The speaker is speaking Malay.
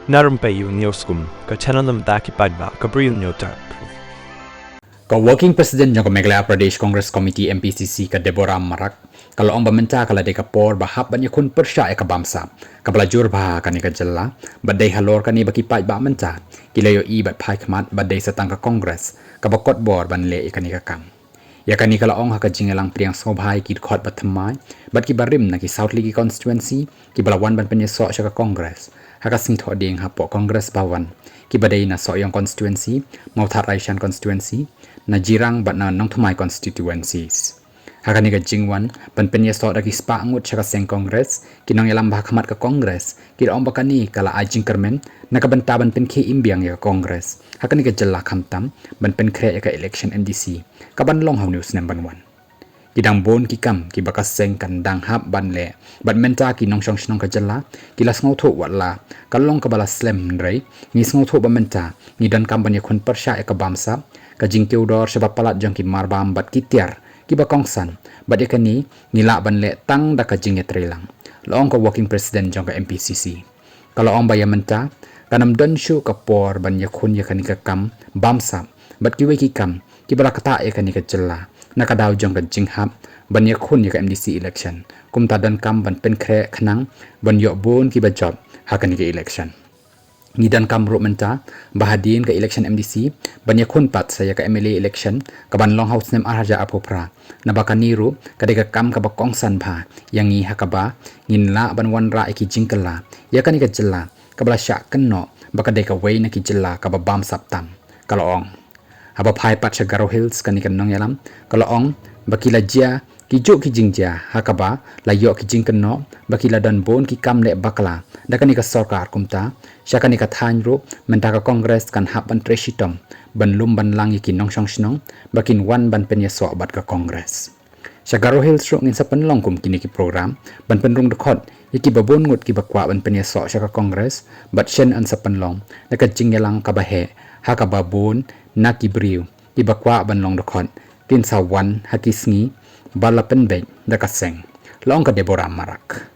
Na Rympei U ka channel ki paidbah ka Bri U Hynñiewtrep. Ka working president jong Meghalaya Pradesh Congress Committee MPCC ka Deborah marak kalau ong bamenta kala de kapor bahap ban iakhun persya ka bamsap ka belajur bah kani ka Jylla badai halor kani baki paidbah menta kilayo i bat Phai khmat badai satang ka Congress ka bakot bor ban le kani ka kam ya kani kala ong haka jingelang priang sobhai ki khot bathamai bat ki barim na ki South League constituency ki balawan ban penyeso ka Congress haka sing tho ding hapo Congress bawan ki badai na so yang constituency mau Raishan constituency na jirang bat na nong thumai constituencies hakani ka jingwan ban penyeso da ki spa angut chaka seng Congress ki nong yalam bah khmat ka Congress ki ong bakani kala ajing kermen na ka banta ban pen ke imbiang ya Congress hakani ka Jylla khamtam ban pen kre ya ka election NDC ka ban long haw news number 1 kidang bon ki kam ki bakas seng kan dang hap ban le bat menta ki nong shong shnong ka Jylla ki las ngau tho wala kalong ka bala slam rei ni ngau tho ba menta ni dan kam ban ya khun persya ka bamsap ka jingkeu dor sebab palat jong ki marbam bat ki tiar ki bakongsan bat ya kani nila ban le tang da ka jing ya trelang long ka working president jong ka MPCC kalau ong ba ya menta kanam don shu ka por ban ya khun ya kani ka kam bamsap bat ki we ki kam ki bala kata ya kani ka Jylla nakadaw jong ka jinghap ban ya khun ya ka MDC election kumta dan kam ban pen kre khnang ban yo bon ki ba job hakani ka election ni dan kam ro menta bahadin ka election MDC ban ya khun pat saya ka MLA election ka ban long house nem arja apopra na bakani ro ka de ka kam ka bakong san bha yang ni hakaba ngin la ban wan ra ki jingkala ya kani ka Jylla ka bala sha kanno baka de ka way na ki Jylla ka ba bamsap tam kalong haba Phai pat Garoh Hills kani kan nong yalam kalau ong bakila jia ki jo ki jingja hakaba la yo ki jingkeno bakila dan bon ki kam le bakla da kani ka sarkar kumta syakani ka than ro menta ka Congress kan hap ban tresitom ban lum ban lang ki nong shong shnong bakin wan ban pen so bat ka Congress Garoh Hills ro ngin sa panlong kum kini ki program ban penrung dekot yaki babon ngut ki bakwa ban pen so ka Congress bat shen an sa panlong da ka jingyalang ka bahe hakaba bon na ki Bri U ki bakwa ban long dokon tin sa wan hakisngi balapen be da kaseng long ka Deborah marak